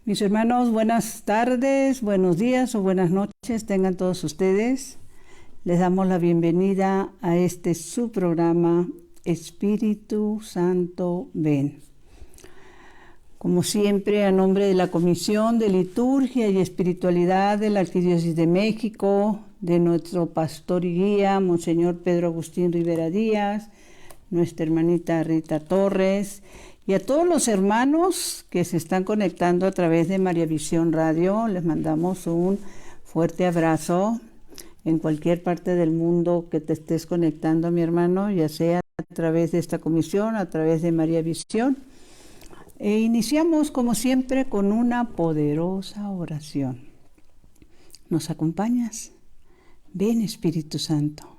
Mis hermanos, buenas tardes, buenos días o buenas noches tengan todos ustedes. Les damos la bienvenida a este su programa Espíritu Santo Ven. Como siempre, a nombre de la Comisión de Liturgia y Espiritualidad de la Arquidiócesis de México, de nuestro pastor y guía, Monseñor Pedro Agustín Rivera Díaz, nuestra hermanita Rita Torres, y a todos los hermanos que se están conectando a través de María Visión Radio, les mandamos un fuerte abrazo en cualquier parte del mundo que te estés conectando, mi hermano, ya sea a través de esta comisión, a través de María Visión. E iniciamos, como siempre, con una poderosa oración. ¿Nos acompañas? Ven, Espíritu Santo.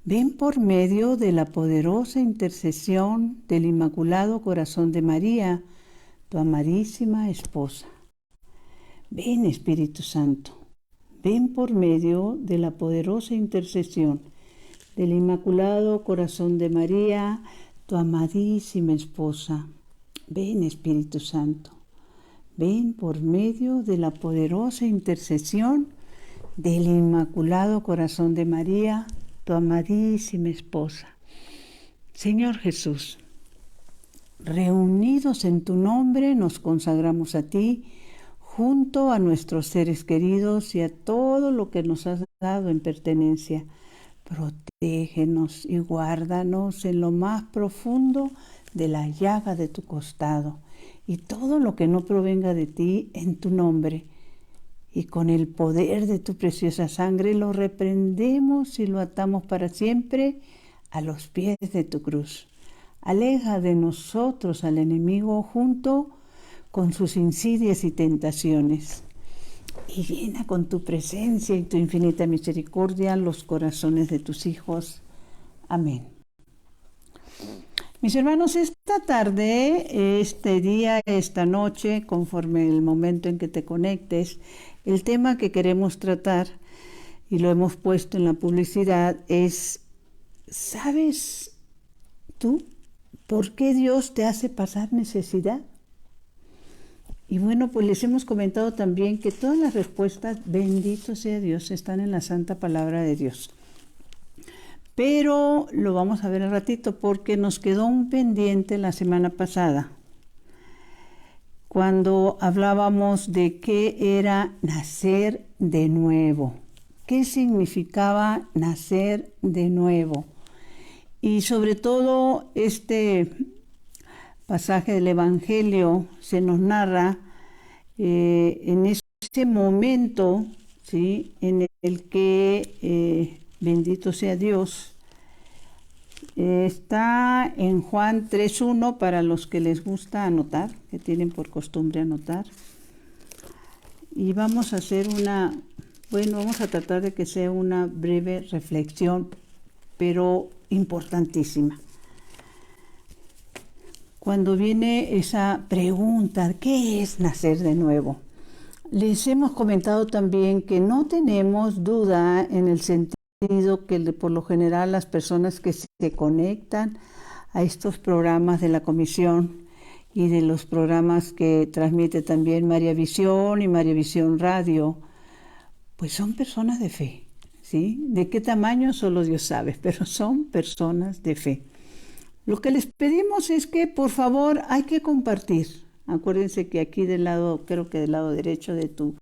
Ven por medio de la poderosa intercesión del Inmaculado Corazón de María, tu amadísima esposa. Ven, Espíritu Santo. Ven por medio de la poderosa intercesión del Inmaculado Corazón de María, tu amadísima esposa. Ven, Espíritu Santo. Ven por medio de la poderosa intercesión del Inmaculado Corazón de María, tu amadísima esposa. Señor Jesús, reunidos en tu nombre nos consagramos a ti, junto a nuestros seres queridos y a todo lo que nos has dado en pertenencia. Protégenos y guárdanos en lo más profundo de la llaga de tu costado, y todo lo que no provenga de ti en tu nombre. Y con el poder de tu preciosa sangre lo reprendemos y lo atamos para siempre a los pies de tu cruz. Aleja de nosotros al enemigo junto con sus insidias y tentaciones. Y llena con tu presencia y tu infinita misericordia los corazones de tus hijos. Amén. Mis hermanos, esta tarde, este día, esta noche, conforme el momento en que te conectes, el tema que queremos tratar, y lo hemos puesto en la publicidad, es: ¿sabes tú por qué Dios te hace pasar necesidad? Y bueno, pues les hemos comentado también que todas las respuestas, bendito sea Dios, están en la santa palabra de Dios. Pero lo vamos a ver al ratito porque nos quedó un pendiente la semana pasada, cuando hablábamos de qué era nacer de nuevo, qué significaba nacer de nuevo. Y sobre todo este pasaje del Evangelio se nos narra en ese momento, ¿sí?, en el que, bendito sea Dios, está en Juan 3:1 para los que les gusta anotar, que tienen por costumbre anotar. Y vamos a hacer vamos a tratar de que sea una breve reflexión, pero importantísima. Cuando viene esa pregunta, ¿qué es nacer de nuevo? Les hemos comentado también que no tenemos duda en el sentido que por lo general las personas que se conectan a estos programas de la Comisión y de los programas que transmite también María Visión y María Visión Radio, pues son personas de fe, ¿sí? ¿De qué tamaño? Solo Dios sabe, pero son personas de fe. Lo que les pedimos es que, por favor, hay que compartir. Acuérdense que aquí del lado, creo que del lado derecho de tu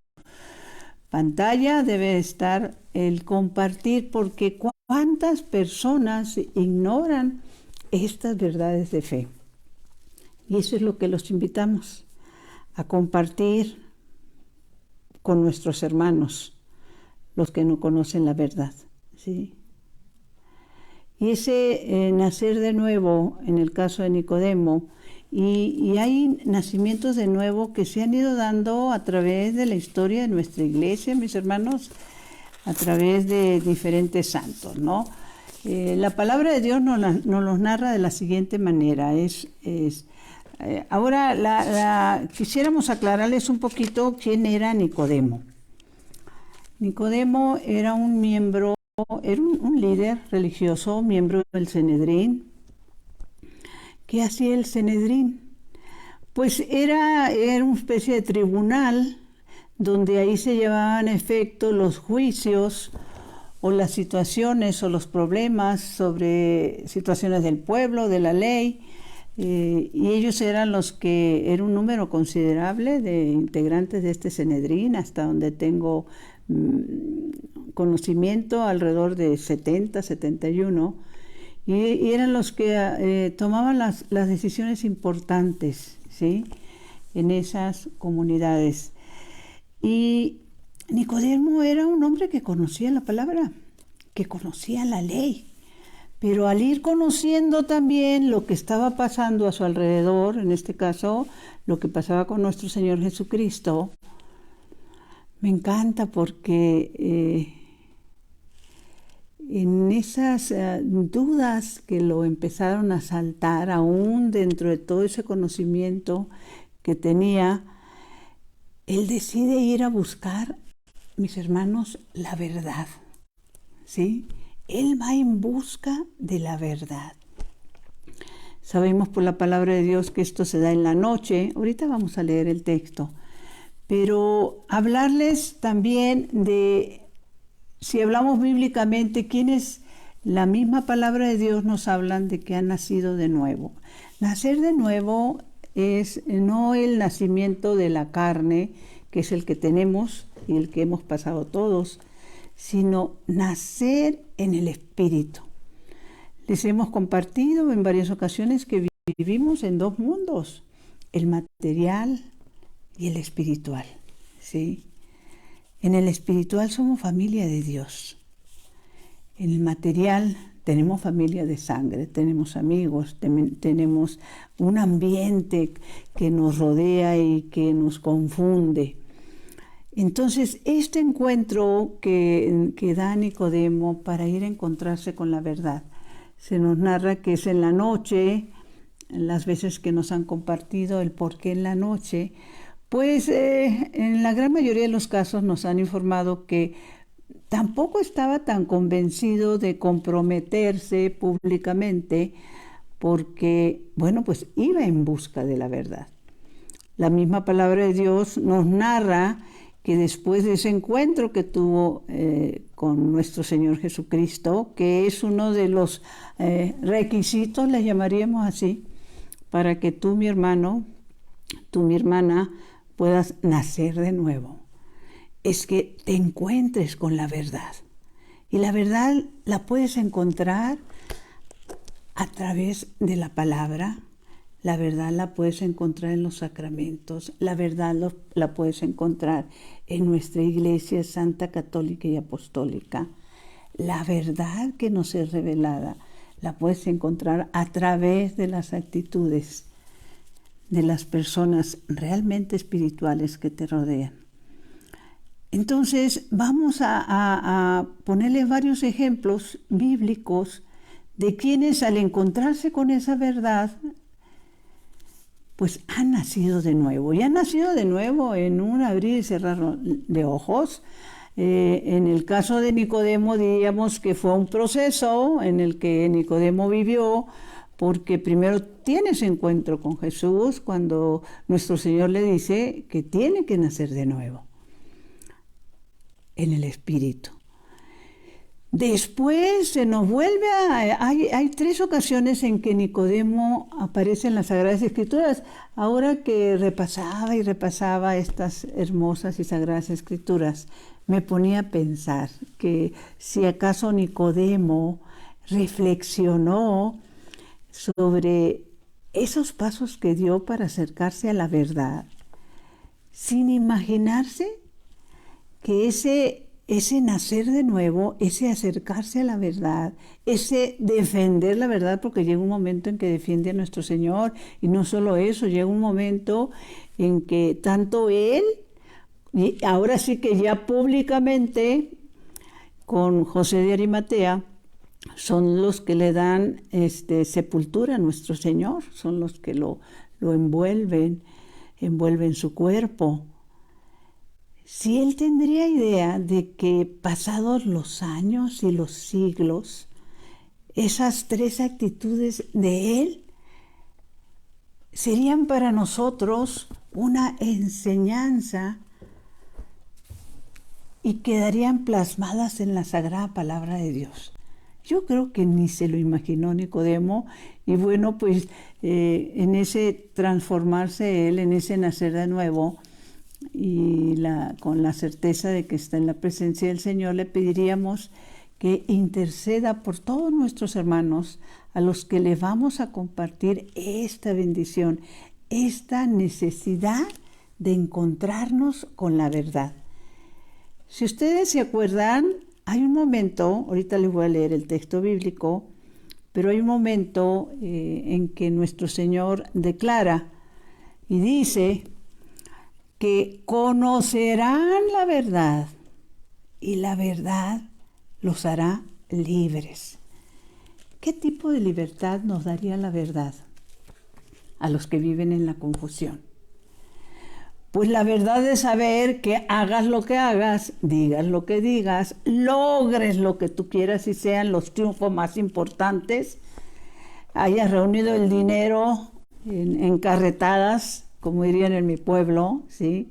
pantalla debe estar el compartir, porque cuántas personas ignoran estas verdades de fe. Y eso es lo que los invitamos a compartir con nuestros hermanos, los que no conocen la verdad, ¿sí? Y ese nacer de nuevo, en el caso de Nicodemo, y hay nacimientos de nuevo que se han ido dando a través de la historia de nuestra iglesia, mis hermanos, a través de diferentes santos, ¿no? La palabra de Dios nos los narra de la siguiente manera. Ahora quisiéramos aclararles un poquito quién era Nicodemo. Nicodemo era un líder religioso, miembro del Sanedrín. ¿Qué hacía el Sanedrín? Pues era una especie de tribunal donde ahí se llevaban a efecto los juicios o las situaciones o los problemas sobre situaciones del pueblo, de la ley, y ellos eran era un número considerable de integrantes de este Sanedrín, hasta donde tengo conocimiento, alrededor de 70, 71, y eran los que tomaban las decisiones importantes, ¿sí?, en esas comunidades. Y Nicodemo era un hombre que conocía la palabra, que conocía la ley, pero al ir conociendo también lo que estaba pasando a su alrededor, en este caso lo que pasaba con nuestro Señor Jesucristo, me encanta porque en esas dudas que lo empezaron a asaltar, aún dentro de todo ese conocimiento que tenía, él decide ir a buscar, mis hermanos, la verdad, ¿sí? Él va en busca de la verdad. Sabemos por la palabra de Dios que esto se da en la noche. Ahorita vamos a leer el texto. Pero hablarles también de, si hablamos bíblicamente, quienes la misma palabra de Dios nos hablan de que han nacido de nuevo. Nacer de nuevo es no el nacimiento de la carne, que es el que tenemos y el que hemos pasado todos, sino nacer en el Espíritu. Les hemos compartido en varias ocasiones que vivimos en dos mundos, el material y el espiritual, ¿sí? En el espiritual somos familia de Dios. En el material tenemos familia de sangre, tenemos amigos, tenemos un ambiente que nos rodea y que nos confunde. Entonces, este encuentro que da Nicodemo para ir a encontrarse con la verdad, se nos narra que es en la noche, las veces que nos han compartido el por qué en la noche, pues en la gran mayoría de los casos nos han informado que tampoco estaba tan convencido de comprometerse públicamente porque, bueno, pues iba en busca de la verdad. La misma palabra de Dios nos narra que después de ese encuentro que tuvo con nuestro Señor Jesucristo, que es uno de los requisitos, le llamaríamos así, para que tú, mi hermano, tú, mi hermana, puedas nacer de nuevo, es que te encuentres con la verdad. Y la verdad la puedes encontrar a través de la palabra. La verdad la puedes encontrar en los sacramentos, la verdad la puedes encontrar en nuestra Iglesia Santa Católica y Apostólica. La verdad que nos es revelada la puedes encontrar a través de las actitudes de las personas realmente espirituales que te rodean. Entonces vamos a ponerles varios ejemplos bíblicos de quienes al encontrarse con esa verdad pues han nacido de nuevo. Y han nacido de nuevo en un abrir y cerrar de ojos. En el caso de Nicodemo diríamos que fue un proceso en el que Nicodemo vivió, porque primero tiene ese encuentro con Jesús cuando nuestro Señor le dice que tiene que nacer de nuevo en el Espíritu. Después se nos vuelve hay 3 ocasiones en que Nicodemo aparece en las Sagradas Escrituras. Ahora que repasaba y repasaba estas hermosas y Sagradas Escrituras, me ponía a pensar que si acaso Nicodemo reflexionó sobre esos pasos que dio para acercarse a la verdad, sin imaginarse que ese nacer de nuevo, ese acercarse a la verdad, ese defender la verdad, porque llega un momento en que defiende a nuestro Señor, y no solo eso, llega un momento en que tanto él, y ahora sí que ya públicamente, con José de Arimatea, son los que le dan sepultura a nuestro Señor, son los que lo envuelven su cuerpo. Si él tendría idea de que pasados los años y los siglos, esas 3 actitudes de él serían para nosotros una enseñanza y quedarían plasmadas en la sagrada palabra de Dios. Yo creo que ni se lo imaginó Nicodemo, y bueno, pues en ese transformarse él, en ese nacer de nuevo, y con la certeza de que está en la presencia del Señor, le pediríamos que interceda por todos nuestros hermanos a los que le vamos a compartir esta bendición, esta necesidad de encontrarnos con la verdad. Si ustedes se acuerdan, hay un momento, ahorita les voy a leer el texto bíblico, pero hay un momento en que nuestro Señor declara y dice que conocerán la verdad y la verdad los hará libres. ¿Qué tipo de libertad nos daría la verdad a los que viven en la confusión? Pues la verdad es saber que hagas lo que hagas, digas lo que digas, logres lo que tú quieras y sean los triunfos más importantes, hayas reunido el dinero en carretadas, como dirían en mi pueblo, ¿sí?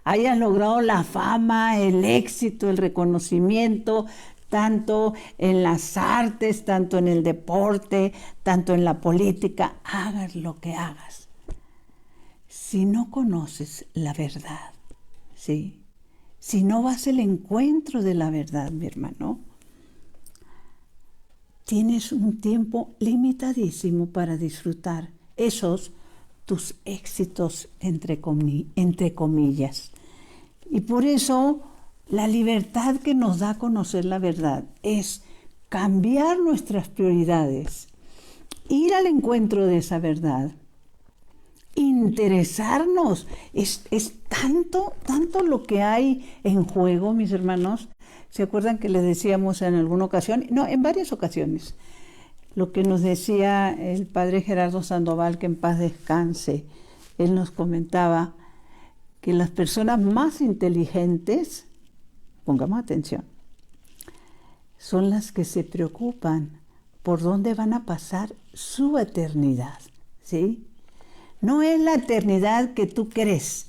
Hayas logrado la fama, el éxito, el reconocimiento, tanto en las artes, tanto en el deporte, tanto en la política, hagas lo que hagas. Si no conoces la verdad, ¿sí? Si no vas al encuentro de la verdad, mi hermano, tienes un tiempo limitadísimo para disfrutar esos tus éxitos, entre comillas. Y por eso la libertad que nos da a conocer la verdad es cambiar nuestras prioridades, ir al encuentro de esa verdad, interesarnos. Es tanto lo que hay en juego, mis hermanos. ¿Se acuerdan que les decíamos en alguna ocasión? No, en varias ocasiones. Lo que nos decía el padre Gerardo Sandoval, que en paz descanse. Él nos comentaba que las personas más inteligentes, pongamos atención, son las que se preocupan por dónde van a pasar su eternidad, ¿sí? No es la eternidad que tú crees.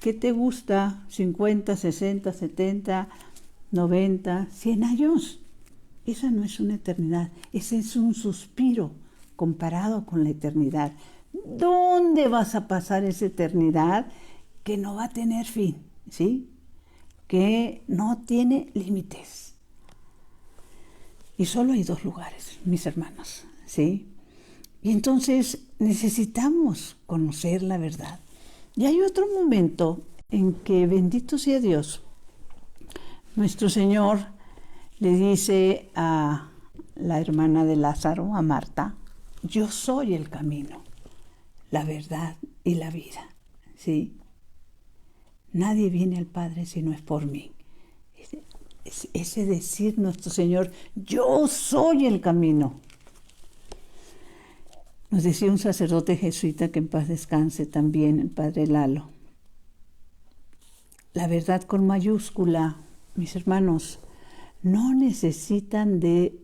¿Qué te gusta? 50, 60, 70, 90, 100 años. Esa no es una eternidad. Ese es un suspiro comparado con la eternidad. ¿Dónde vas a pasar esa eternidad que no va a tener fin? ¿Sí? Que no tiene límites. Y solo hay dos lugares, mis hermanos, ¿sí? Y entonces necesitamos conocer la verdad. Y hay otro momento en que, bendito sea Dios, nuestro Señor le dice a la hermana de Lázaro, a Marta, yo soy el camino, la verdad y la vida, ¿sí? Nadie viene al Padre si no es por mí. Ese decir nuestro Señor, yo soy el camino. Nos decía un sacerdote jesuita, que en paz descanse también, el padre Lalo. La verdad con mayúscula, mis hermanos, no necesitan de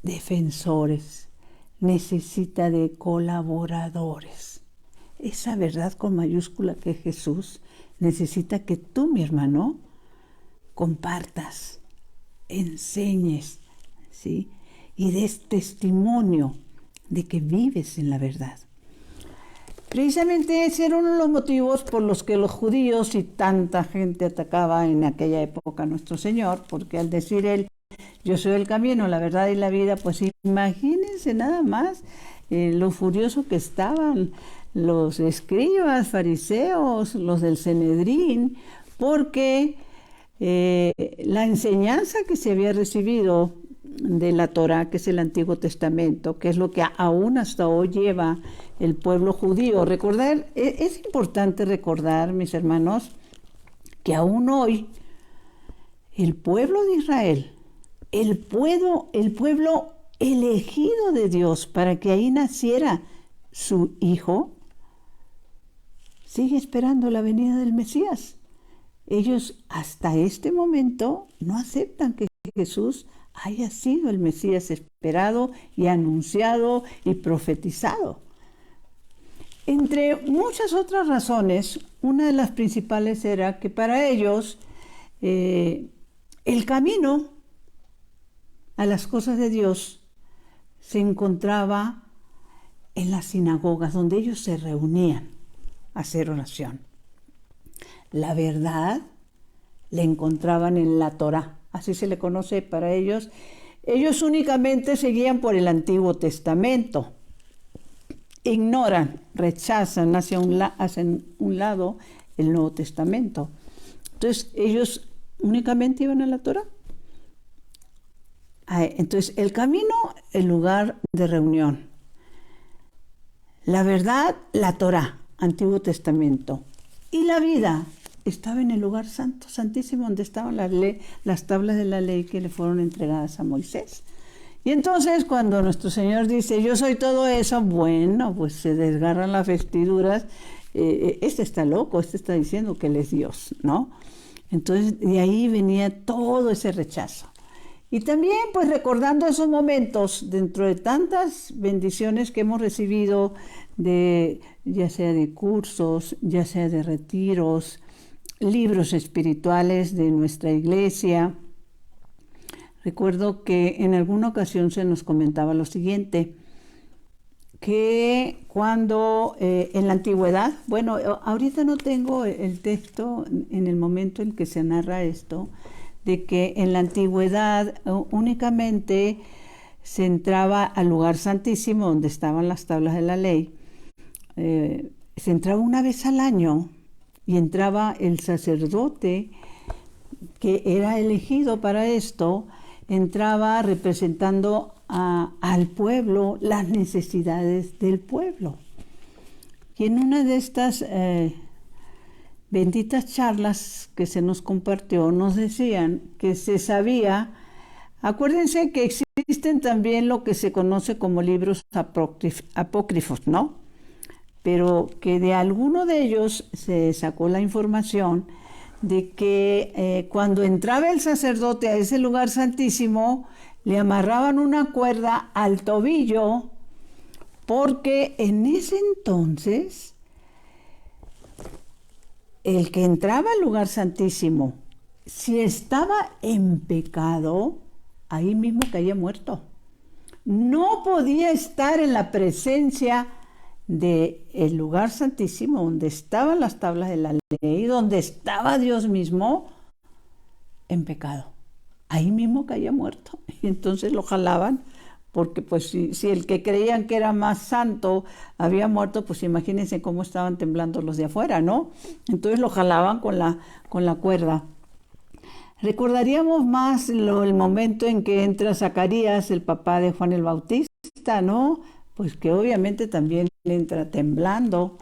defensores, necesita de colaboradores. Esa verdad con mayúscula que es Jesús necesita que tú, mi hermano, compartas, enseñes, ¿sí? Y des testimonio de que vives en la verdad. Precisamente ese era uno de los motivos por los que los judíos y tanta gente atacaba en aquella época a nuestro Señor, porque al decir él, yo soy el camino, la verdad y la vida, pues imagínense nada más lo furioso que estaban los escribas, fariseos, los del Sanedrín, porque la enseñanza que se había recibido de la Torá, que es el Antiguo Testamento, que es lo que aún hasta hoy lleva el pueblo judío. Recordar, es importante recordar, mis hermanos, que aún hoy el pueblo de Israel, el pueblo elegido de Dios para que ahí naciera su hijo, sigue esperando la venida del Mesías. Ellos hasta este momento no aceptan que Jesús haya sido el Mesías esperado y anunciado y profetizado. Entre muchas otras razones, una de las principales era que para ellos el camino a las cosas de Dios se encontraba en las sinagogas, donde ellos se reunían a hacer oración. La verdad la encontraban en la Torá, así se le conoce para ellos. Ellos únicamente seguían por el Antiguo Testamento. Ignoran, rechazan, hacen un lado el Nuevo Testamento. Entonces, ellos únicamente iban a la Torá. Entonces, el camino, el lugar de reunión. La verdad, la Torá, Antiguo Testamento. Y la vida estaba en el lugar santo, santísimo, donde estaban las tablas de la ley que le fueron entregadas a Moisés. Y entonces cuando nuestro Señor dice, yo soy todo eso, bueno, pues se desgarran las vestiduras. Este está loco, este está diciendo que Él es Dios, ¿no? Entonces de ahí venía todo ese rechazo. Y también pues recordando esos momentos, dentro de tantas bendiciones que hemos recibido, ya sea de cursos, ya sea de retiros, libros espirituales de nuestra iglesia. Recuerdo que en alguna ocasión se nos comentaba lo siguiente, que cuando en la antigüedad, bueno, ahorita no tengo el texto en el momento en que se narra esto, de que en la antigüedad únicamente se entraba al lugar santísimo donde estaban las tablas de la ley, se entraba una vez al año y entraba el sacerdote que era elegido para esto, entraba representando al pueblo, las necesidades del pueblo. Y en una de estas benditas charlas que se nos compartió, nos decían que se sabía, acuérdense que existen también lo que se conoce como libros apócrifos, ¿no? Pero que de alguno de ellos se sacó la información de que cuando entraba el sacerdote a ese lugar santísimo, le amarraban una cuerda al tobillo, porque en ese entonces el que entraba al lugar santísimo, si estaba en pecado, ahí mismo caía muerto. No podía estar en la presencia del lugar santísimo, donde estaban las tablas de la ley, donde estaba Dios mismo, en pecado. Ahí mismo caía muerto. Y entonces lo jalaban, porque pues si el que creían que era más santo había muerto, pues imagínense cómo estaban temblando los de afuera, ¿no? Entonces lo jalaban con la cuerda. Recordaríamos más el momento en que entra Zacarías, el papá de Juan el Bautista, ¿no? Pues que obviamente también entra temblando.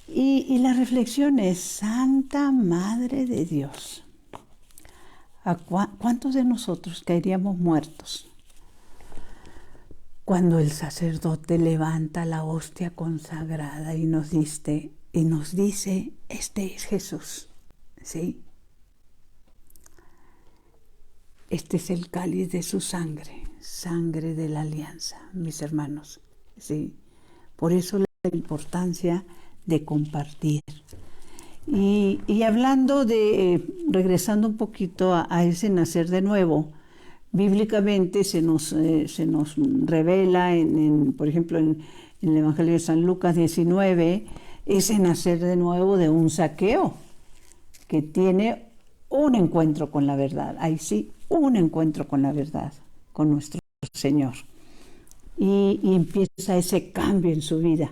Y la reflexión es, Santa Madre de Dios, ¿cuántos de nosotros caeríamos muertos cuando el sacerdote levanta la hostia consagrada y nos dice, este es Jesús, ¿sí? Este es el cáliz de su sangre, sangre de la alianza, mis hermanos, ¿sí? Por eso la importancia de compartir. Y hablando regresando un poquito a ese nacer de nuevo, bíblicamente se nos revela, por ejemplo, en el Evangelio de San Lucas 19, ese nacer de nuevo de un Zaqueo, que tiene un encuentro con la verdad, ahí sí, un encuentro con la verdad, con nuestro Señor. Y empieza ese cambio en su vida.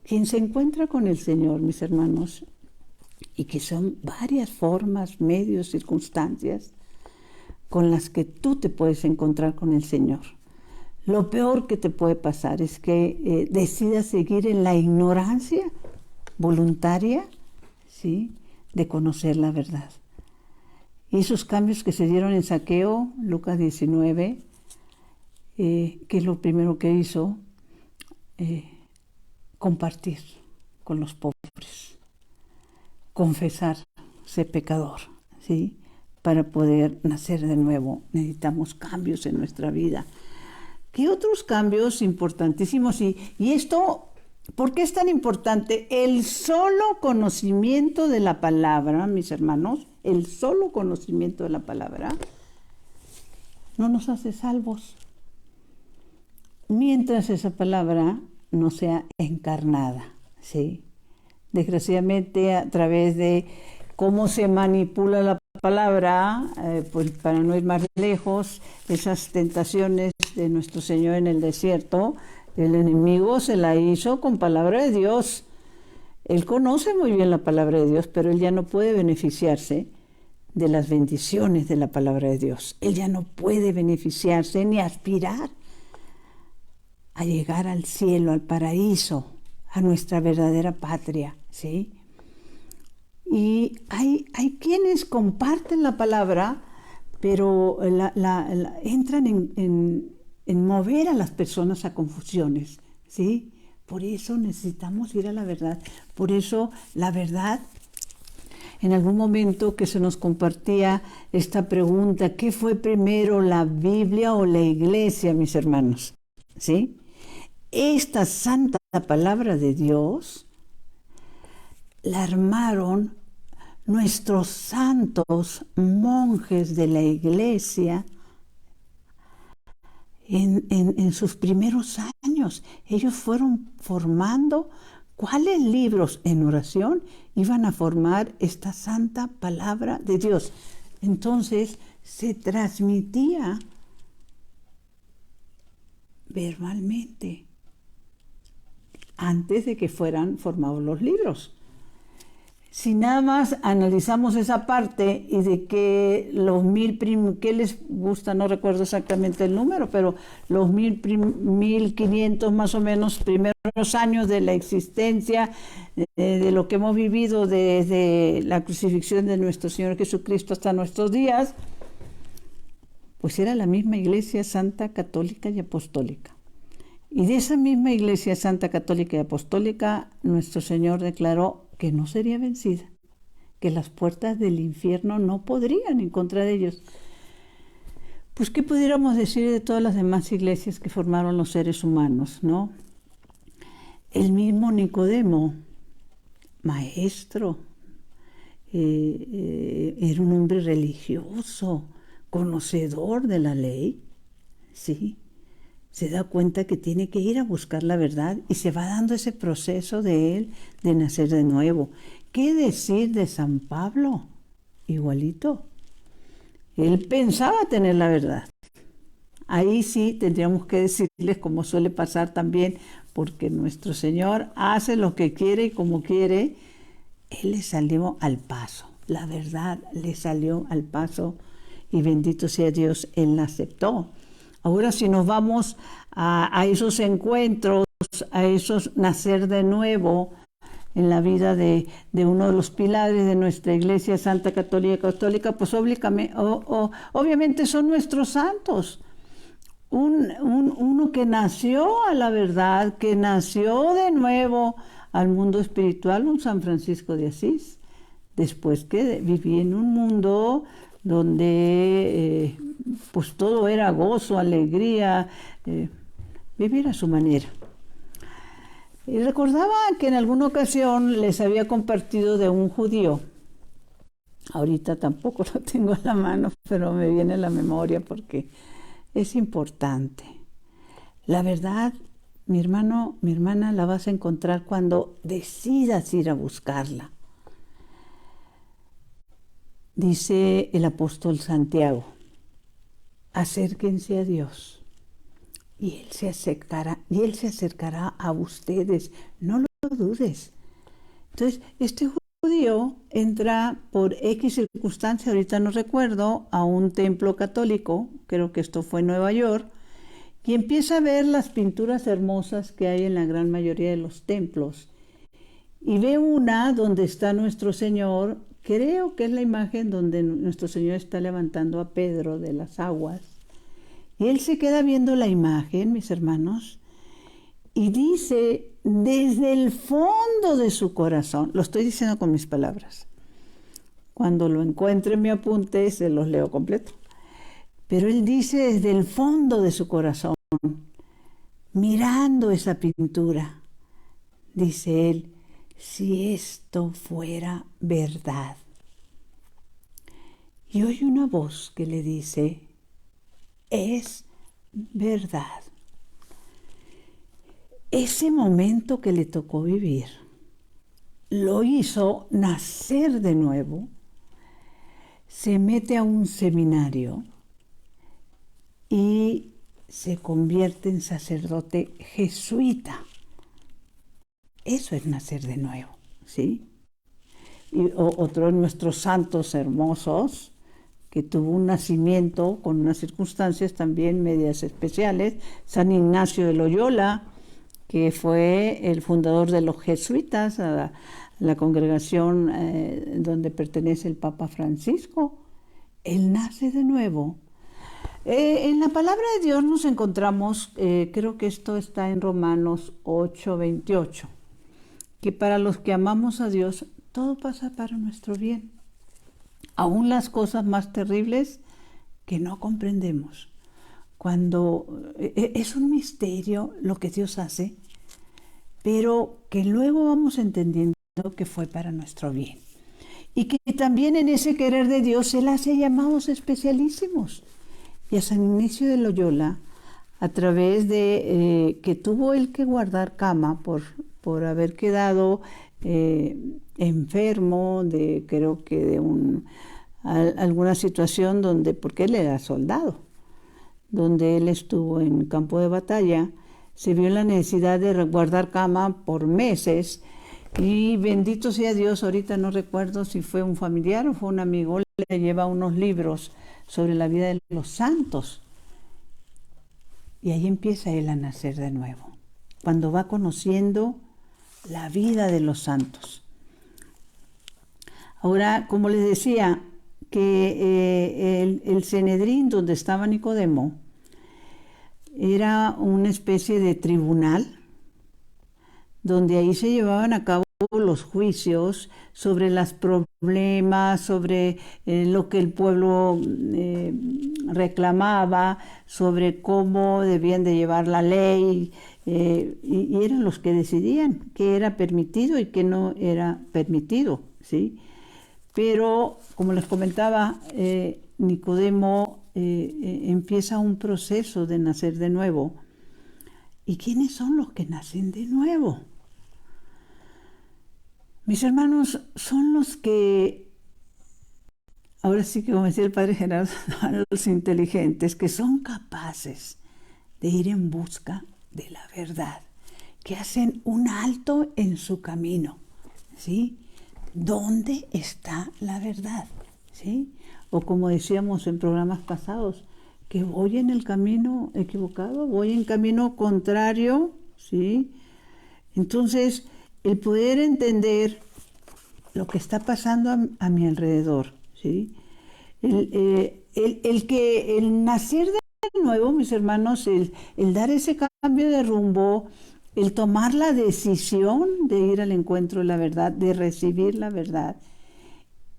Quien se encuentra con el Señor, mis hermanos, y que son varias formas, medios, circunstancias con las que tú te puedes encontrar con el Señor. Lo peor que te puede pasar es que decidas seguir en la ignorancia voluntaria, ¿sí?, de conocer la verdad. Y esos cambios que se dieron en Zaqueo, Lucas 19, que es lo primero que hizo, compartir con los pobres, confesarse pecador, ¿sí? Para poder nacer de nuevo necesitamos cambios en nuestra vida. ¿Qué otros cambios importantísimos? Y esto ¿Por qué es tan importante? El solo conocimiento de la palabra, mis hermanos, el solo conocimiento de la palabra no nos hace salvos mientras esa palabra no sea encarnada, ¿sí? Desgraciadamente, a través de cómo se manipula la palabra, pues para no ir más lejos, esas tentaciones de nuestro Señor en el desierto, el enemigo se la hizo con palabra de Dios. Él conoce muy bien la palabra de Dios, pero él ya no puede beneficiarse de las bendiciones de la palabra de Dios. Él ya no puede beneficiarse ni aspirar a llegar al cielo, al paraíso, a nuestra verdadera patria, ¿sí? Y hay quienes comparten la palabra, pero entran en mover a las personas a confusiones, ¿sí? Por eso necesitamos ir a la verdad. Por eso la verdad, en algún momento que se nos compartía esta pregunta, ¿qué fue primero, la Biblia o la iglesia, mis hermanos? ¿Sí? Esta santa palabra de Dios la armaron nuestros santos monjes de la iglesia en sus primeros años. Ellos fueron formando cuáles libros en oración iban a formar esta santa palabra de Dios. Entonces se transmitía verbalmente antes de que fueran formados los libros. Si nada más analizamos esa parte y de que los ¿qué les gusta? No recuerdo exactamente el número, pero los 1500 más o menos primeros años de la existencia, de lo que hemos vivido desde la crucifixión de nuestro Señor Jesucristo hasta nuestros días, pues era la misma Iglesia Santa, Católica y Apostólica. Y de esa misma Iglesia Santa, Católica y Apostólica, nuestro Señor declaró que no sería vencida, que las puertas del infierno no podrían en contra de ellos. Pues, ¿qué pudiéramos decir de todas las demás iglesias que formaron los seres humanos, no? El mismo Nicodemo, maestro, era un hombre religioso, conocedor de la ley, ¿sí? Se da cuenta que tiene que ir a buscar la verdad y se va dando ese proceso de él de nacer de nuevo. ¿Qué decir de San Pablo? Igualito. Él pensaba tener la verdad. Ahí sí tendríamos que decirles, como suele pasar también, porque nuestro Señor hace lo que quiere y como quiere. Él le salió al paso. La verdad le salió al paso y bendito sea Dios, Él la aceptó. Ahora, si nos vamos a esos encuentros, a esos nacer de nuevo en la vida de uno de los pilares de nuestra Iglesia Santa Católica y Apostólica, pues obviamente son nuestros santos. Uno que nació a la verdad, que nació de nuevo al mundo espiritual, un San Francisco de Asís, después que vivía en un mundo donde pues todo era gozo, alegría, vivir a su manera. Y recordaba que en alguna ocasión les había compartido de un judío. Ahorita tampoco lo tengo en la mano, pero me viene a la memoria porque es importante. La verdad, mi hermano, mi hermana, la vas a encontrar cuando decidas ir a buscarla. Dice el apóstol Santiago, acérquense a Dios y Él se acercará a ustedes, no lo dudes. Entonces, este judío entra por X circunstancia, ahorita no recuerdo, a un templo católico, creo que esto fue en Nueva York, y empieza a ver las pinturas hermosas que hay en la gran mayoría de los templos. Y ve una donde está nuestro Señor, creo que es la imagen donde nuestro Señor está levantando a Pedro de las aguas. Y él se queda viendo la imagen, mis hermanos, y dice desde el fondo de su corazón, lo estoy diciendo con mis palabras, cuando lo encuentre en mi apunte se los leo completo, pero él dice desde el fondo de su corazón, mirando esa pintura, dice él, si esto fuera verdad. Y oye una voz que le dice, es verdad. Ese momento que le tocó vivir lo hizo nacer de nuevo, se mete a un seminario y se convierte en sacerdote jesuita. Eso es nacer de nuevo, ¿sí? Y otro de nuestros santos hermosos, que tuvo un nacimiento con unas circunstancias también medias especiales, San Ignacio de Loyola, que fue el fundador de los jesuitas, a la congregación donde pertenece el Papa Francisco. Él nace de nuevo. En la palabra de Dios nos encontramos, creo que esto está en Romanos 8:28, que para los que amamos a Dios, todo pasa para nuestro bien. Aún las cosas más terribles que no comprendemos. Cuando es un misterio lo que Dios hace, pero que luego vamos entendiendo que fue para nuestro bien. Y que también en ese querer de Dios Él hace llamados especialísimos. Y a San Ignacio de Loyola, a través de que tuvo él que guardar cama por haber quedado enfermo de, creo que de alguna situación donde, porque él era soldado, donde él estuvo en campo de batalla, se vio la necesidad de guardar cama por meses y bendito sea Dios, ahorita no recuerdo si fue un familiar o fue un amigo, le lleva unos libros sobre la vida de los santos y ahí empieza él a nacer de nuevo, cuando va conociendo la vida de los santos. Ahora, como les decía, que el Sanedrín donde estaba Nicodemo era una especie de tribunal donde ahí se llevaban a cabo los juicios sobre los problemas, sobre lo que el pueblo reclamaba, sobre cómo debían de llevar la ley, y eran los que decidían qué era permitido y qué no era permitido, ¿sí? Pero, como les comentaba, Nicodemo empieza un proceso de nacer de nuevo. ¿Y quiénes son los que nacen de nuevo? Mis hermanos, son los que, ahora sí que como decía el padre Gerardo, los inteligentes, que son capaces de ir en busca de la verdad, que hacen un alto en su camino, ¿sí? ¿Dónde está la verdad? ¿Sí? O como decíamos en programas pasados, que voy en el camino equivocado, voy en camino contrario, ¿sí? Entonces, el poder entender lo que está pasando a mi alrededor, ¿sí? El nacer de nuevo, mis hermanos, el dar ese cambio de rumbo, el tomar la decisión de ir al encuentro de la verdad, de recibir la verdad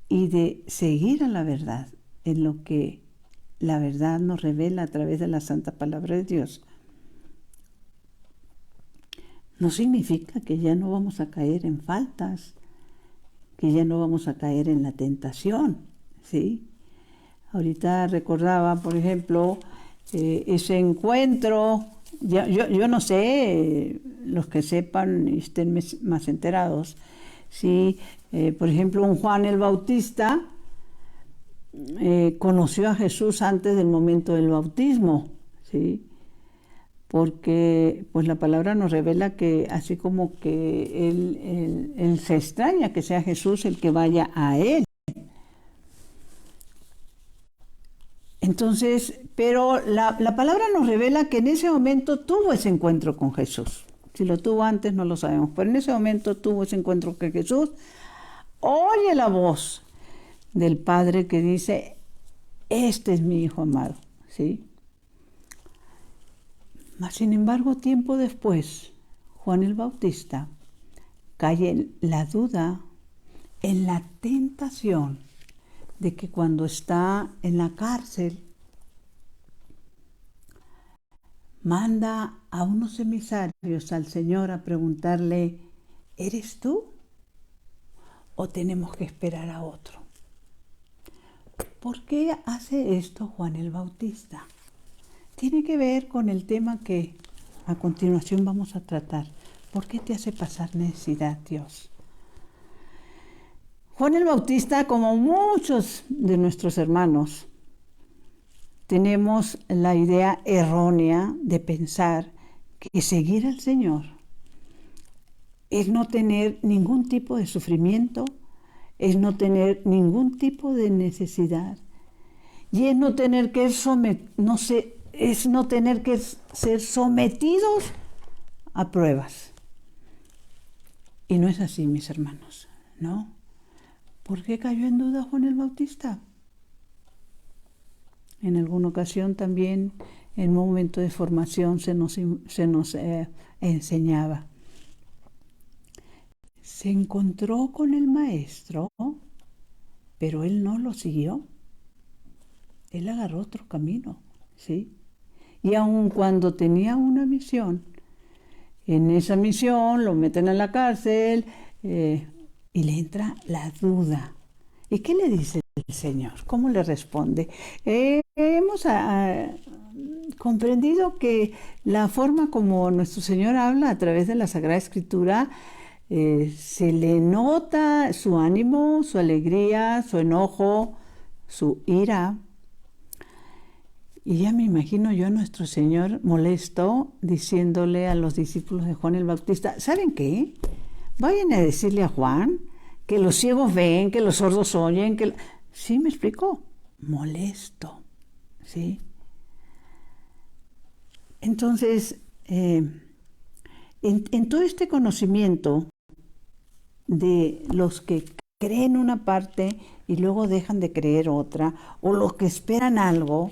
y de seguir a la verdad en lo que la verdad nos revela a través de la santa palabra de Dios, no significa que ya no vamos a caer en faltas, que ya no vamos a caer en la tentación, ¿sí? Ahorita recordaba, por ejemplo, ese encuentro, yo no sé, los que sepan y estén más enterados, ¿sí? Por ejemplo, un Juan el Bautista conoció a Jesús antes del momento del bautismo, ¿sí? Porque pues la palabra nos revela que así como que él se extraña que sea Jesús el que vaya a él. Entonces, pero la palabra nos revela que en ese momento tuvo ese encuentro con Jesús. Si lo tuvo antes no lo sabemos, pero en ese momento tuvo ese encuentro con Jesús. Oye la voz del Padre que dice, este es mi Hijo amado, ¿sí? Mas, sin embargo, tiempo después, Juan el Bautista cae en la duda, en la tentación de que cuando está en la cárcel, manda a unos emisarios al Señor a preguntarle ¿Eres tú o tenemos que esperar a otro? ¿Por qué hace esto Juan el Bautista? Tiene que ver con el tema que a continuación vamos a tratar. ¿Por qué te hace pasar necesidad, Dios? Juan el Bautista, como muchos de nuestros hermanos, tenemos la idea errónea de pensar que seguir al Señor es no tener ningún tipo de sufrimiento, es no tener ningún tipo de necesidad y es no tener que ser sometidos a pruebas. Y no es así, mis hermanos, ¿no? ¿Por qué cayó en duda Juan el Bautista? En alguna ocasión también, en un momento de formación, se nos enseñaba. Se encontró con el maestro, pero él no lo siguió. Él agarró otro camino, ¿sí? Y aun cuando tenía una misión, en esa misión lo meten en la cárcel y le entra la duda. ¿Y qué le dice el Señor? ¿Cómo le responde? Hemos comprendido que la forma como nuestro Señor habla a través de la Sagrada Escritura, se le nota su ánimo, su alegría, su enojo, su ira. Y ya me imagino yo a nuestro Señor molesto diciéndole a los discípulos de Juan el Bautista, ¿saben qué? Vayan a decirle a Juan que los ciegos ven, que los sordos oyen, que... ¿Sí me explico? Molesto, ¿sí? Entonces, en todo este conocimiento de los que creen una parte y luego dejan de creer otra, o los que esperan algo,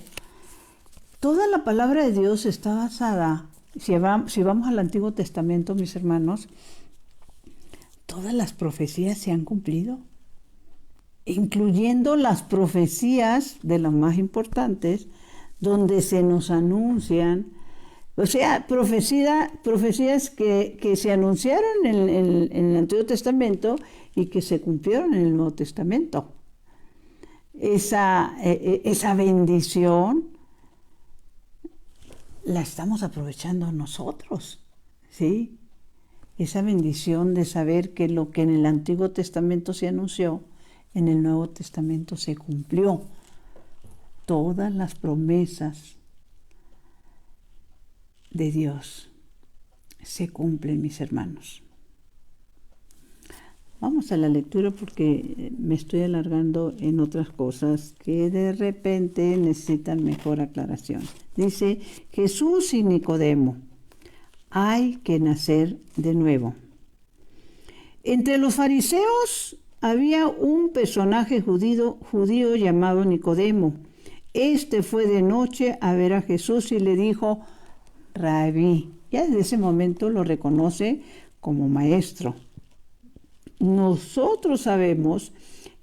toda la palabra de Dios está basada, si vamos al Antiguo Testamento, mis hermanos, todas las profecías se han cumplido, incluyendo las profecías de las más importantes, donde se nos anuncian, o sea, profecías que se anunciaron en el Antiguo Testamento y que se cumplieron en el Nuevo Testamento. Esa bendición la estamos aprovechando nosotros, ¿sí? Esa bendición de saber que lo que en el Antiguo Testamento se anunció, en el Nuevo Testamento se cumplió. Todas las promesas de Dios se cumplen, mis hermanos. Vamos a la lectura porque me estoy alargando en otras cosas que de repente necesitan mejor aclaración. Dice, Jesús y Nicodemo, hay que nacer de nuevo. Entre los fariseos había un personaje judío llamado Nicodemo. Este fue de noche a ver a Jesús y le dijo, Rabí. Ya desde ese momento lo reconoce como maestro. Nosotros sabemos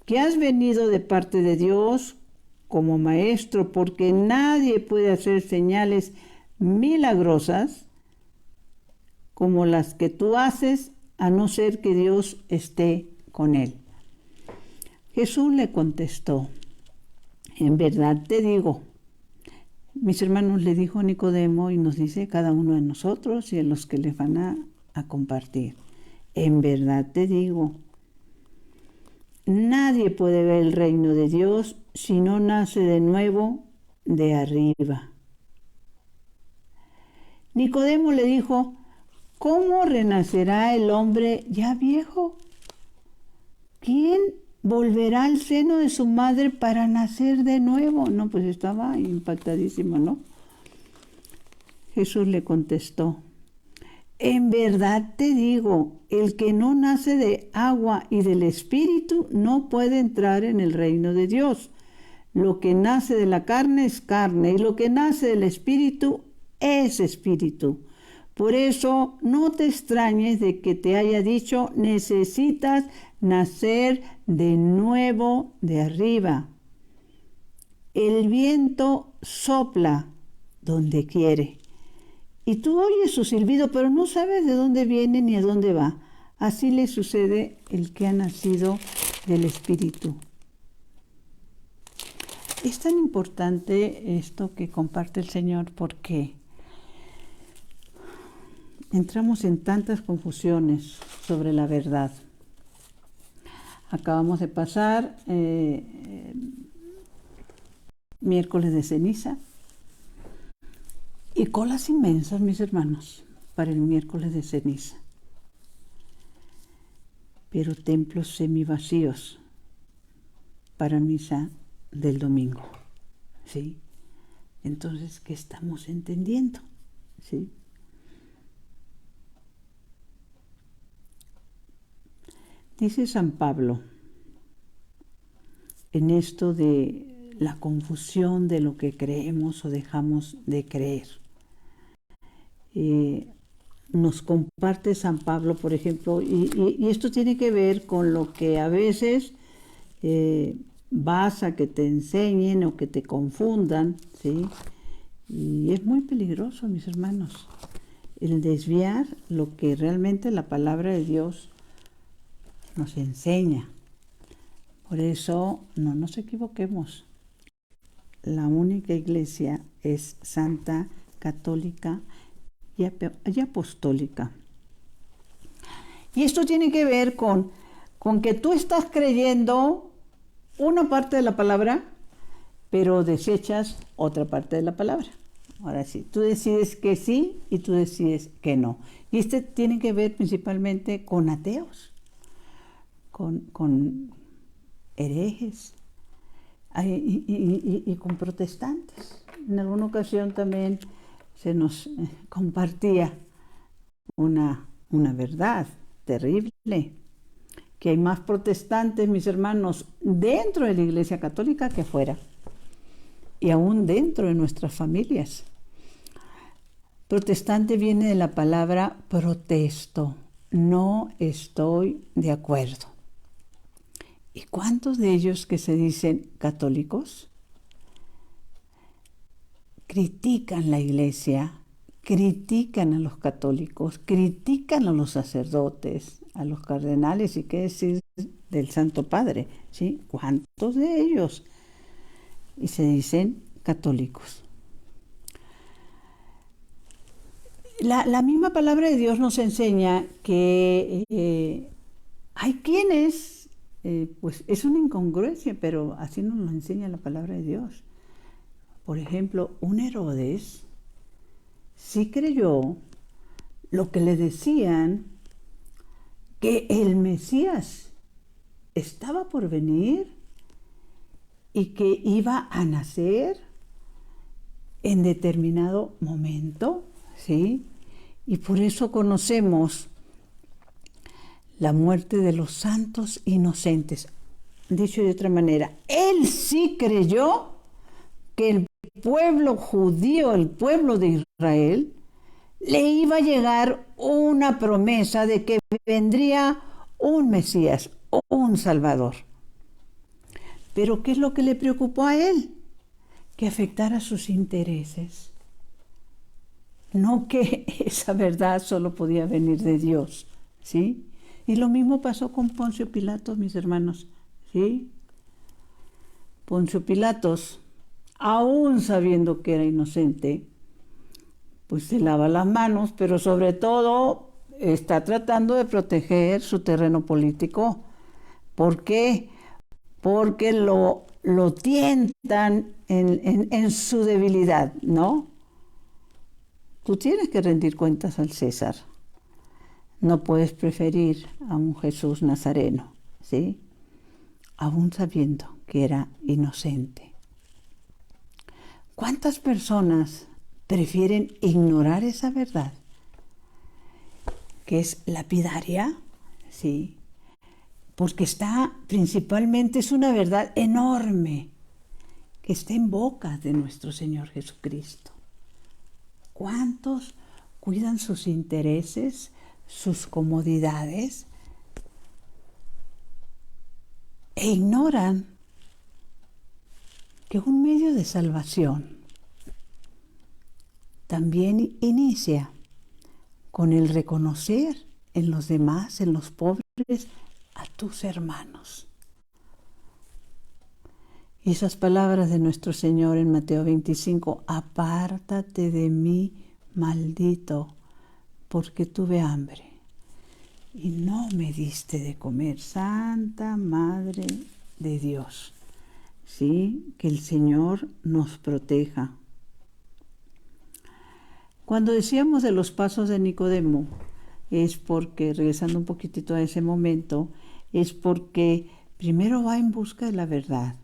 que has venido de parte de Dios como maestro, porque nadie puede hacer señales milagrosas como las que tú haces, a no ser que Dios esté con él. Jesús le contestó, en verdad te digo, mis hermanos, le dijo Nicodemo y nos dice cada uno de nosotros y a los que les van a compartir. En verdad te digo, nadie puede ver el reino de Dios si no nace de nuevo de arriba. Nicodemo le dijo, ¿cómo renacerá el hombre ya viejo? ¿Quién volverá al seno de su madre para nacer de nuevo? No, pues estaba impactadísimo, ¿no? Jesús le contestó, en verdad te digo, el que no nace de agua y del Espíritu no puede entrar en el reino de Dios. Lo que nace de la carne es carne, y lo que nace del Espíritu es Espíritu. Por eso no te extrañes de que te haya dicho, necesitas nacer de nuevo de arriba. El viento sopla donde quiere, y tú oyes su silbido, pero no sabes de dónde viene ni a dónde va. Así le sucede el que ha nacido del Espíritu. Es tan importante esto que comparte el Señor porque entramos en tantas confusiones sobre la verdad. Acabamos de pasar miércoles de ceniza y colas inmensas, mis hermanos, para el miércoles de ceniza. Pero templos semivacíos para misa del domingo, ¿sí? Entonces, ¿qué estamos entendiendo? ¿Sí? Dice San Pablo en esto de la confusión de lo que creemos o dejamos de creer. Nos comparte San Pablo, por ejemplo, y esto tiene que ver con lo que a veces vas a que te enseñen o que te confundan, ¿sí? Y es muy peligroso, mis hermanos, el desviar lo que realmente la palabra de Dios nos enseña. Por eso no nos equivoquemos. La única iglesia es santa, católica y apostólica. Y esto tiene que ver con que tú estás creyendo una parte de la palabra, pero desechas otra parte de la palabra. Ahora sí, tú decides que sí y tú decides que no. Y este tiene que ver principalmente con ateos, con herejes y con protestantes. En alguna ocasión también se nos compartía una verdad terrible, que hay más protestantes, mis hermanos, dentro de la Iglesia Católica que afuera, y aún dentro de nuestras familias. Protestante viene de la palabra protesto, no estoy de acuerdo. ¿Y cuántos de ellos que se dicen católicos critican la Iglesia, critican a los católicos, critican a los sacerdotes, a los cardenales y qué decir del Santo Padre? ¿Sí? ¿Cuántos de ellos? Y se dicen católicos. La misma palabra de Dios nos enseña que hay quienes, pues es una incongruencia, pero así nos lo enseña la palabra de Dios. Por ejemplo, un Herodes sí creyó lo que le decían, que el Mesías estaba por venir y que iba a nacer en determinado momento, ¿sí? Y por eso conocemos la muerte de los santos inocentes. Dicho de otra manera, él sí creyó que el pueblo judío, el pueblo de Israel, le iba a llegar una promesa de que vendría un Mesías, un Salvador. Pero ¿qué es lo que le preocupó a él? Que afectara sus intereses. No que esa verdad solo podía venir de Dios, ¿sí? Y lo mismo pasó con Poncio Pilatos, mis hermanos, ¿sí? Poncio Pilatos, aún sabiendo que era inocente, pues se lava las manos, pero sobre todo está tratando de proteger su terreno político. ¿Por qué? Porque lo tientan en su debilidad, ¿no? Tú tienes que rendir cuentas al César. No puedes preferir a un Jesús nazareno, ¿sí? Aún sabiendo que era inocente. ¿Cuántas personas prefieren ignorar esa verdad? Que es lapidaria, ¿sí? Porque principalmente es una verdad enorme que está en boca de nuestro Señor Jesucristo. ¿Cuántos cuidan sus intereses, sus comodidades e ignoran que un medio de salvación también inicia con el reconocer en los demás, en los pobres, a tus hermanos. Y esas palabras de nuestro Señor en Mateo 25, apártate de mí, maldito, porque tuve hambre y no me diste de comer. Santa Madre de Dios, ¿sí? Que el Señor nos proteja. Cuando decíamos de los pasos de Nicodemo, es porque, regresando un poquitito a ese momento, es porque primero va en busca de la verdad.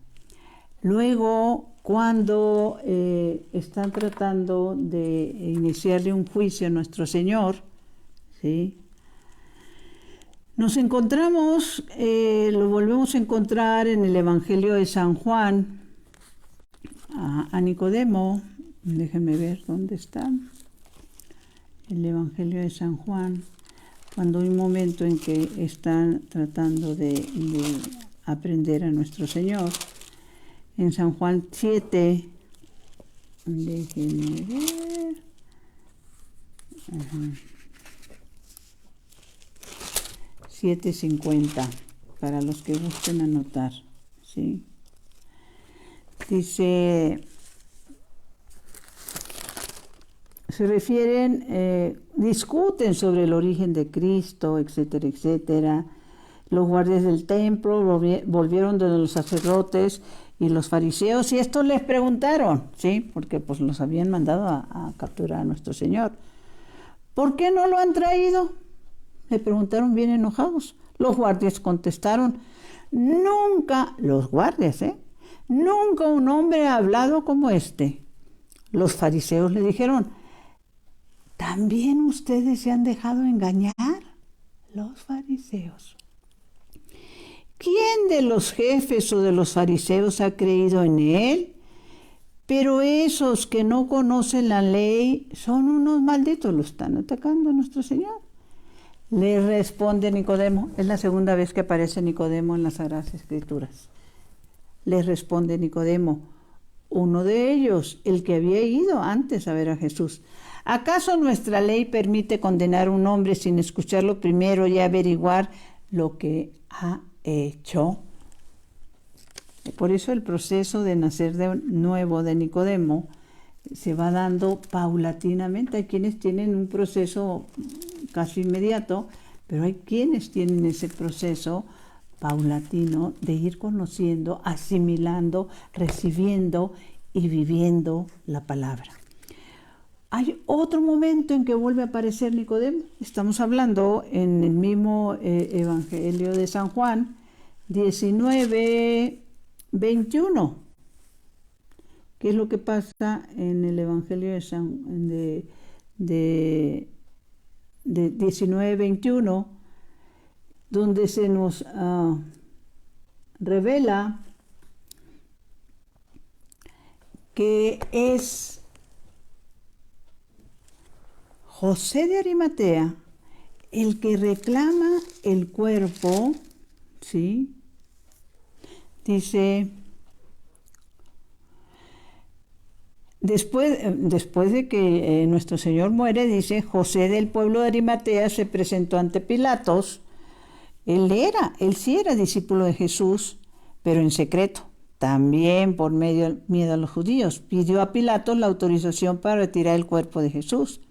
Luego, cuando están tratando de iniciarle un juicio a nuestro Señor, ¿sí? Nos encontramos, lo volvemos a encontrar en el Evangelio de San Juan, a Nicodemo. Déjenme ver dónde está. El Evangelio de San Juan, cuando hay un momento en que están tratando de aprender a nuestro Señor. En San Juan 7, déjenme ver. 7:50, para los que gusten anotar, ¿sí? Dice, se refieren, discuten sobre el origen de Cristo, etcétera, etcétera. Los guardias del templo volvieron de los sacerdotes y los fariseos, y estos les preguntaron, ¿sí? Porque pues los habían mandado a capturar a nuestro Señor. ¿Por qué no lo han traído? Le preguntaron bien enojados. Los guardias contestaron, nunca, los guardias, nunca un hombre ha hablado como este. Los fariseos le dijeron, ¿también ustedes se han dejado engañar? Los fariseos. ¿Quién de los jefes o de los fariseos ha creído en él? Pero esos que no conocen la ley son unos malditos, lo están atacando a nuestro Señor. Le responde Nicodemo, es la segunda vez que aparece Nicodemo en las Sagradas Escrituras. Le responde Nicodemo, uno de ellos, el que había ido antes a ver a Jesús. ¿Acaso nuestra ley permite condenar a un hombre sin escucharlo primero y averiguar lo que ha hecho? Por eso el proceso de nacer de nuevo de Nicodemo se va dando paulatinamente. Hay quienes tienen un proceso casi inmediato, pero hay quienes tienen ese proceso paulatino de ir conociendo, asimilando, recibiendo y viviendo la palabra. Hay otro momento en que vuelve a aparecer Nicodemo. Estamos hablando en el mismo Evangelio de San Juan, 19:21. ¿Qué es lo que pasa en el Evangelio de 19:21? Donde se nos revela que es José de Arimatea el que reclama el cuerpo, ¿sí? Dice, después de que nuestro Señor muere, dice, José del pueblo de Arimatea se presentó ante Pilatos. Él sí era discípulo de Jesús, pero en secreto. También por miedo a los judíos, pidió a Pilatos la autorización para retirar el cuerpo de Jesús.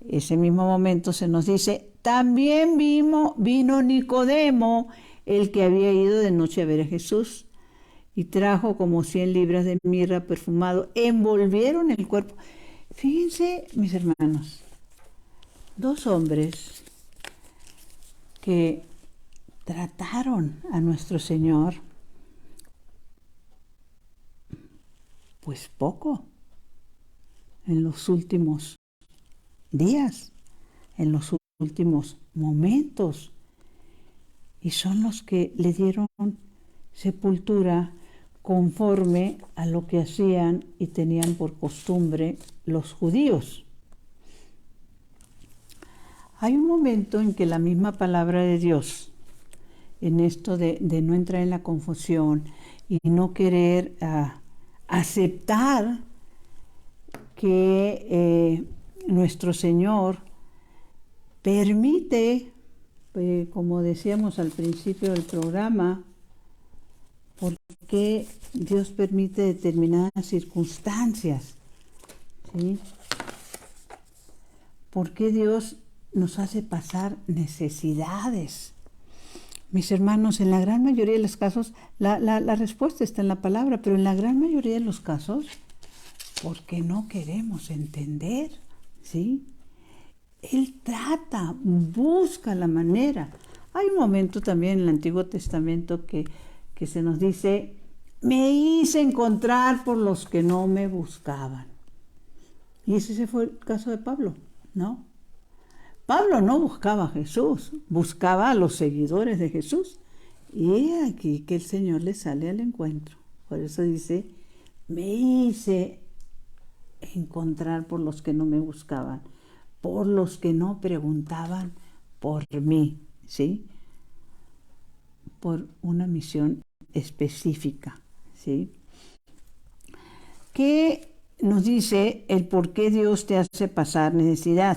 Ese mismo momento se nos dice, también vino Nicodemo, el que había ido de noche a ver a Jesús, y trajo como 100 libras de mirra perfumado, envolvieron el cuerpo. Fíjense, mis hermanos, dos hombres que trataron a nuestro Señor, pues poco, en los últimos días, en los últimos momentos, y son los que le dieron sepultura conforme a lo que hacían y tenían por costumbre los judíos. Hay un momento en que la misma palabra de Dios, en esto de no entrar en la confusión y no querer aceptar que nuestro Señor permite, como decíamos al principio del programa, por qué Dios permite determinadas circunstancias, ¿sí? ¿Por qué Dios nos hace pasar necesidades? Mis hermanos, en la gran mayoría de los casos, la respuesta está en la palabra, pero en la gran mayoría de los casos, porque no queremos entender, ¿sí? Él trata, busca la manera. Hay un momento también en el Antiguo Testamento que se nos dice, me hice encontrar por los que no me buscaban. Y ese fue el caso de Pablo, ¿no? Pablo no buscaba a Jesús, buscaba a los seguidores de Jesús. Y he aquí que el Señor le sale al encuentro. Por eso dice, me hice encontrar por los que no me buscaban, por los que no preguntaban por mí, ¿sí? Por una misión específica, ¿sí? ¿Qué nos dice el por qué Dios te hace pasar necesidad?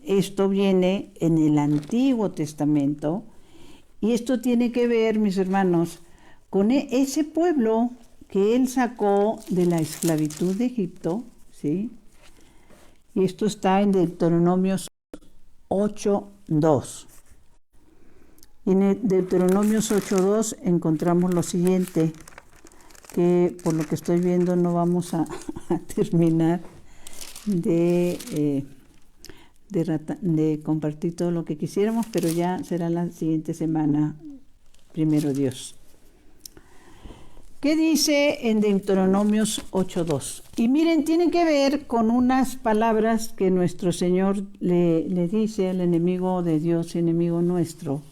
Esto viene en el Antiguo Testamento y esto tiene que ver, mis hermanos, con ese pueblo que Él sacó de la esclavitud de Egipto, ¿sí? Y esto está en Deuteronomios 8:2. Y en Deuteronomios 8:2 encontramos lo siguiente, que por lo que estoy viendo no vamos a terminar de compartir todo lo que quisiéramos, pero ya será la siguiente semana, primero Dios. ¿Qué dice en Deuteronomios 8:2? Y miren, tiene que ver con unas palabras que nuestro Señor le dice al enemigo de Dios y enemigo nuestro,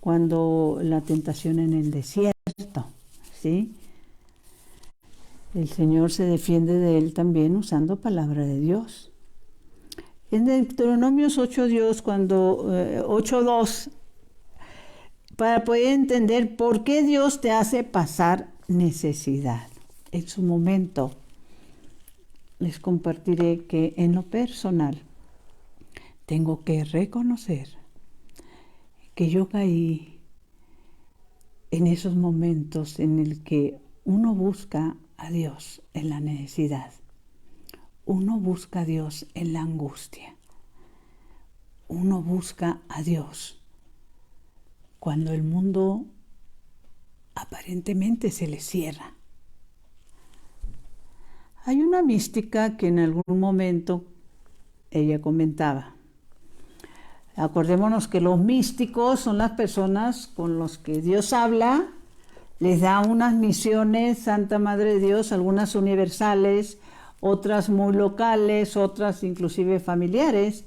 cuando la tentación en el desierto, ¿sí? El Señor se defiende de él también usando palabra de Dios. En Deuteronomios 8:2, para poder entender por qué Dios te hace pasar necesidad. En su momento les compartiré que en lo personal tengo que reconocer que yo caí en esos momentos en el que uno busca a Dios en la necesidad. Uno busca a Dios en la angustia. Uno busca a Dios cuando el mundo aparentemente se le cierra. Hay una mística que en algún momento ella comentaba. Acordémonos que los místicos son las personas con las que Dios habla, les da unas misiones, Santa Madre de Dios, algunas universales, otras muy locales, otras inclusive familiares,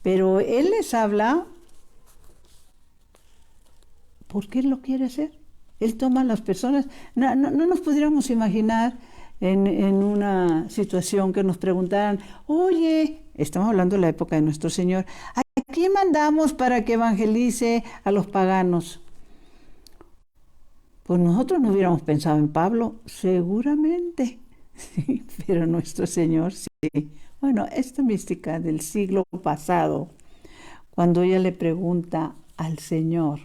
pero Él les habla porque Él lo quiere hacer. Él toma a las personas. No nos pudiéramos imaginar en una situación que nos preguntaran, oye, estamos hablando de la época de nuestro Señor, ¿a quién mandamos para que evangelice a los paganos? Pues nosotros no hubiéramos pensado en Pablo, seguramente, sí, pero nuestro Señor sí. Bueno, esta mística del siglo pasado, cuando ella le pregunta al Señor,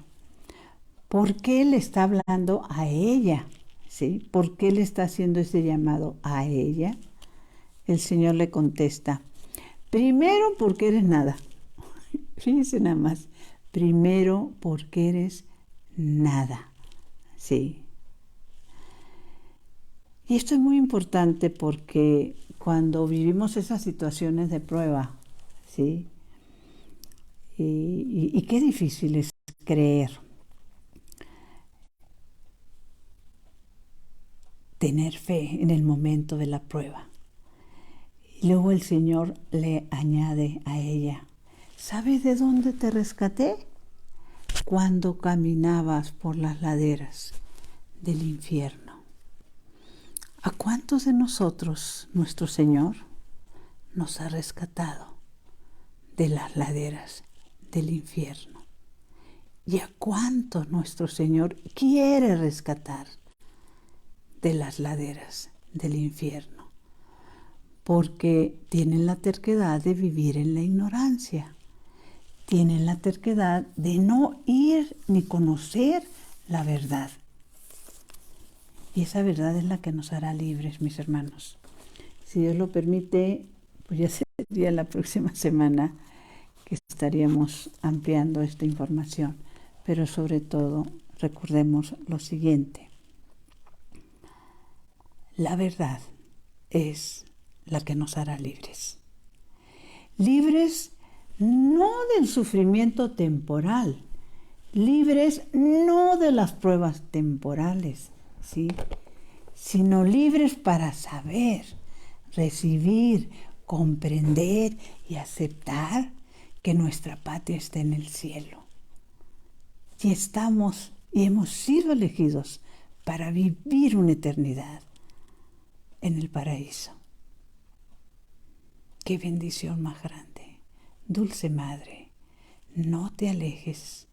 ¿por qué le está hablando a ella? ¿Sí? ¿Por qué le está haciendo ese llamado a ella? El Señor le contesta, primero porque eres nada. Fíjense nada más, primero porque eres nada. Sí. Y esto es muy importante porque cuando vivimos esas situaciones de prueba, ¿sí? Y qué difícil es creer, tener fe en el momento de la prueba. Y luego el Señor le añade a ella, ¿sabes de dónde te rescaté? Cuando caminabas por las laderas del infierno. ¿A cuántos de nosotros nuestro Señor nos ha rescatado de las laderas del infierno? ¿Y a cuántos nuestro Señor quiere rescatar de las laderas del infierno? Porque tienen la terquedad de vivir en la ignorancia. tienen la terquedad de no ir ni conocer la verdad. Y esa verdad es la que nos hará libres, mis hermanos. Si Dios lo permite, pues ya sería la próxima semana que estaríamos ampliando esta información. Pero sobre todo, recordemos lo siguiente. La verdad es la que nos hará libres. Libres no del sufrimiento temporal, libres no de las pruebas temporales, ¿sí? Sino libres para saber, recibir, comprender y aceptar que nuestra patria está en el cielo. Y estamos y hemos sido elegidos para vivir una eternidad en el paraíso. ¡Qué bendición más grande! Dulce Madre, no te alejes,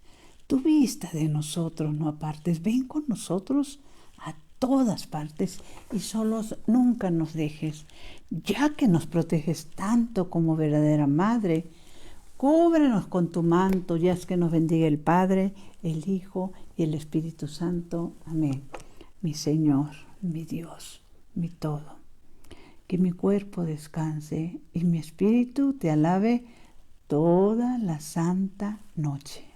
tu vista de nosotros no apartes, ven con nosotros a todas partes y solos nunca nos dejes, ya que nos proteges tanto como verdadera Madre. Cúbrenos con tu manto, y haz que nos bendiga el Padre, el Hijo y el Espíritu Santo. Amén. Mi Señor, mi Dios, mi todo. Que mi cuerpo descanse y mi espíritu te alabe toda la santa noche.